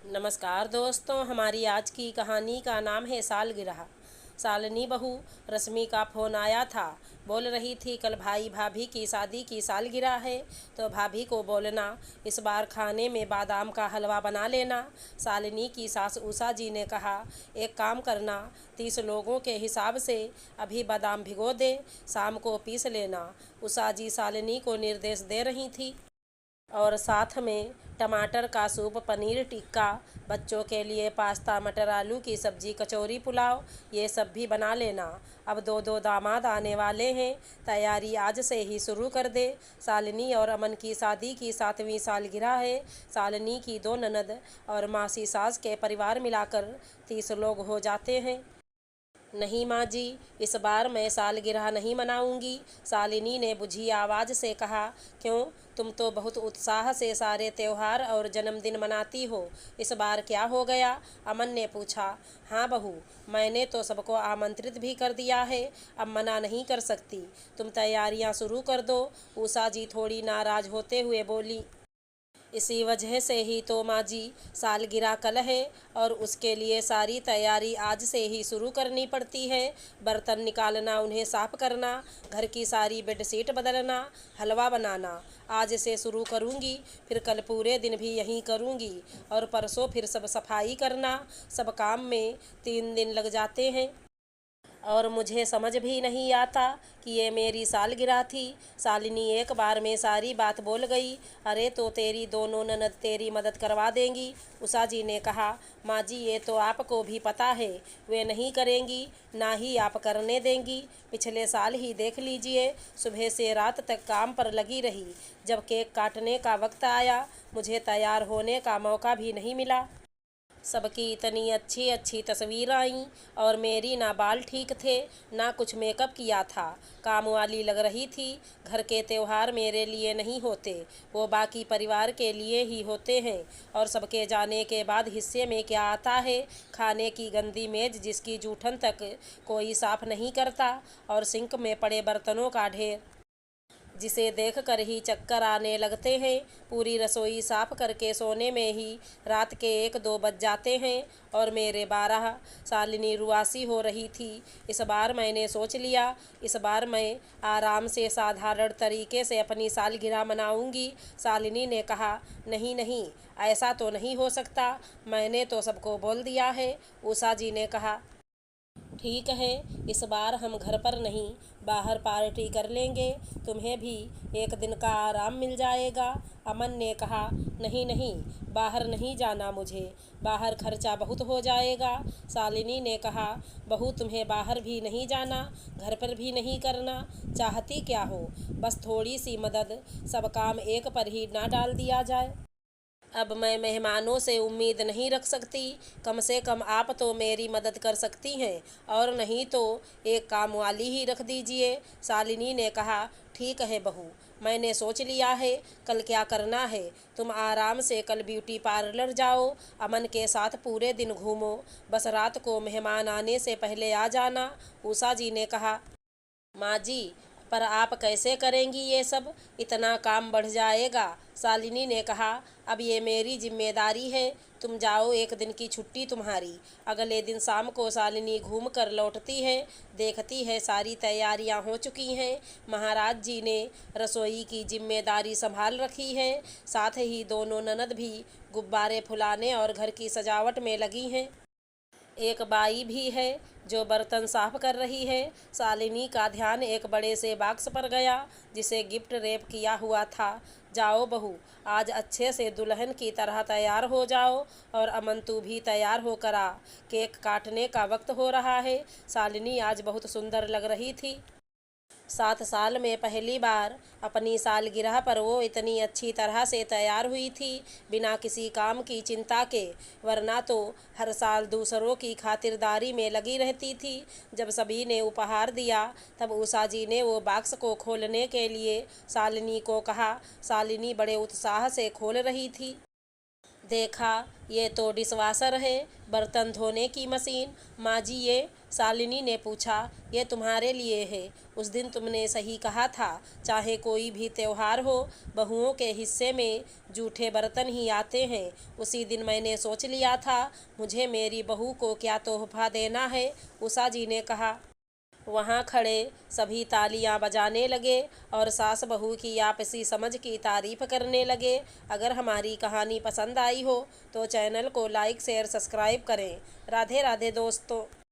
नमस्कार दोस्तों, हमारी आज की कहानी का नाम है सालगिरह। शालिनी बहू रश्मि का फ़ोन आया था। बोल रही थी कल भाई भाभी की शादी की सालगिरह है, तो भाभी को बोलना इस बार खाने में बादाम का हलवा बना लेना। शालिनी की सास उषा जी ने कहा, एक काम करना, 30 लोगों के हिसाब से अभी बादाम भिगो दे, शाम को पीस लेना। उषा जी शालिनी को निर्देश दे रही थी। और साथ में टमाटर का सूप, पनीर टिक्का, बच्चों के लिए पास्ता, मटर आलू की सब्जी, कचौरी, पुलाव, ये सब भी बना लेना। अब दो दो दामाद आने वाले हैं, तैयारी आज से ही शुरू कर दे। शालिनी और अमन की शादी की 7वीं सालगिरह है। शालिनी की 2 ननद और मासी सास के परिवार मिलाकर 30 लोग हो जाते हैं। नहीं माँ जी, इस बार मैं सालगिरह नहीं मनाऊंगी, शालिनी ने बुझी आवाज़ से कहा। क्यों? तुम तो बहुत उत्साह से सारे त्योहार और जन्मदिन मनाती हो, इस बार क्या हो गया? अमन ने पूछा। हाँ बहू, मैंने तो सबको आमंत्रित भी कर दिया है, अब मना नहीं कर सकती। तुम तैयारियां शुरू कर दो, उषा जी थोड़ी नाराज होते हुए बोली। इसी वजह से ही तो माँ जी, सालगिरह कल है और उसके लिए सारी तैयारी आज से ही शुरू करनी पड़ती है। बर्तन निकालना, उन्हें साफ करना, घर की सारी बेडशीट बदलना, हलवा बनाना आज से शुरू करूँगी, फिर कल पूरे दिन भी यहीं करूँगी और परसों फिर सब सफाई करना। सब काम में 3 दिन लग जाते हैं और मुझे समझ भी नहीं आता कि ये मेरी सालगिरह थी। शालिनी एक बार में सारी बात बोल गई। अरे तो तेरी दोनों ननद तेरी मदद करवा देंगी, उषा जी ने कहा। माँ जी, ये तो आपको भी पता है, वे नहीं करेंगी, ना ही आप करने देंगी। पिछले साल ही देख लीजिए, सुबह से रात तक काम पर लगी रही। जब केक काटने का वक्त आया, मुझे तैयार होने का मौका भी नहीं मिला। सबकी इतनी अच्छी अच्छी तस्वीर आईं और मेरी ना बाल ठीक थे, ना कुछ मेकअप किया था। काम वाली लग रही थी। घर के त्योहार मेरे लिए नहीं होते, वो बाकी परिवार के लिए ही होते हैं। और सबके जाने के बाद हिस्से में क्या आता है? खाने की गंदी मेज जिसकी जूठन तक कोई साफ नहीं करता, और सिंक में पड़े बर्तनों का ढेर जिसे देखकर ही चक्कर आने लगते हैं। पूरी रसोई साफ करके सोने में ही रात के 1-2 बज जाते हैं और मेरे 12। शालिनी रुआसी हो रही थी। इस बार मैंने सोच लिया, इस बार मैं आराम से साधारण तरीके से अपनी सालगिरह मनाऊंगी। शालिनी ने कहा। नहीं नहीं, ऐसा तो नहीं हो सकता, मैंने तो सबको बोल दिया है, उषा जी ने कहा। ठीक है, इस बार हम घर पर नहीं, बाहर पार्टी कर लेंगे, तुम्हें भी एक दिन का आराम मिल जाएगा, अमन ने कहा। नहीं नहीं, बाहर नहीं जाना मुझे, बाहर खर्चा बहुत हो जाएगा, शालिनी ने कहा। बहू, तुम्हें बाहर भी नहीं जाना, घर पर भी नहीं करना, चाहती क्या हो? बस थोड़ी सी मदद, सब काम एक पर ही ना डाल दिया जाए। अब मैं मेहमानों से उम्मीद नहीं रख सकती, कम से कम आप तो मेरी मदद कर सकती हैं, और नहीं तो एक काम वाली ही रख दीजिए, शालिनी ने कहा। ठीक है बहू, मैंने सोच लिया है, कल क्या करना है। तुम आराम से कल ब्यूटी पार्लर जाओ, अमन के साथ पूरे दिन घूमो, बस रात को मेहमान आने से पहले आ जाना, उषा जी ने कहा। माँ जी, पर आप कैसे करेंगी ये सब? इतना काम बढ़ जाएगा, शालिनी ने कहा। अब ये मेरी जिम्मेदारी है, तुम जाओ, एक दिन की छुट्टी तुम्हारी। अगले दिन शाम को शालिनी घूम कर लौटती है, देखती है सारी तैयारियां हो चुकी हैं, महाराज जी ने रसोई की जिम्मेदारी संभाल रखी है, साथ ही दोनों ननद भी गुब्बारे फुलाने और घर की सजावट में लगी हैं। एक बाई भी है जो बर्तन साफ कर रही है। शालिनी का ध्यान एक बड़े से बॉक्स पर गया जिसे गिफ्ट रैप किया हुआ था। जाओ बहू, आज अच्छे से दुल्हन की तरह तैयार हो जाओ, और अमन तू भी तैयार होकर आ, केक काटने का वक्त हो रहा है। शालिनी आज बहुत सुंदर लग रही थी। 7 साल में पहली बार अपनी सालगिरह पर वो इतनी अच्छी तरह से तैयार हुई थी, बिना किसी काम की चिंता के, वरना तो हर साल दूसरों की खातिरदारी में लगी रहती थी। जब सभी ने उपहार दिया, तब उषा जी ने वो बॉक्स को खोलने के लिए शालिनी को कहा। शालिनी बड़े उत्साह से खोल रही थी। देखा, ये तो डिशवाशर है, बर्तन धोने की मशीन। माँ जी, ये शालिनी ने पूछा, ये तुम्हारे लिए है। उस दिन तुमने सही कहा था, चाहे कोई भी त्योहार हो, बहुओं के हिस्से में जूठे बर्तन ही आते हैं। उसी दिन मैंने सोच लिया था मुझे मेरी बहू को क्या तोहफा देना है, उषा जी ने कहा। वहाँ खड़े सभी तालियां बजाने लगे और सास बहू की आपसी समझ की तारीफ करने लगे। अगर हमारी कहानी पसंद आई हो तो चैनल को लाइक शेयर सब्सक्राइब करें। राधे राधे दोस्तों।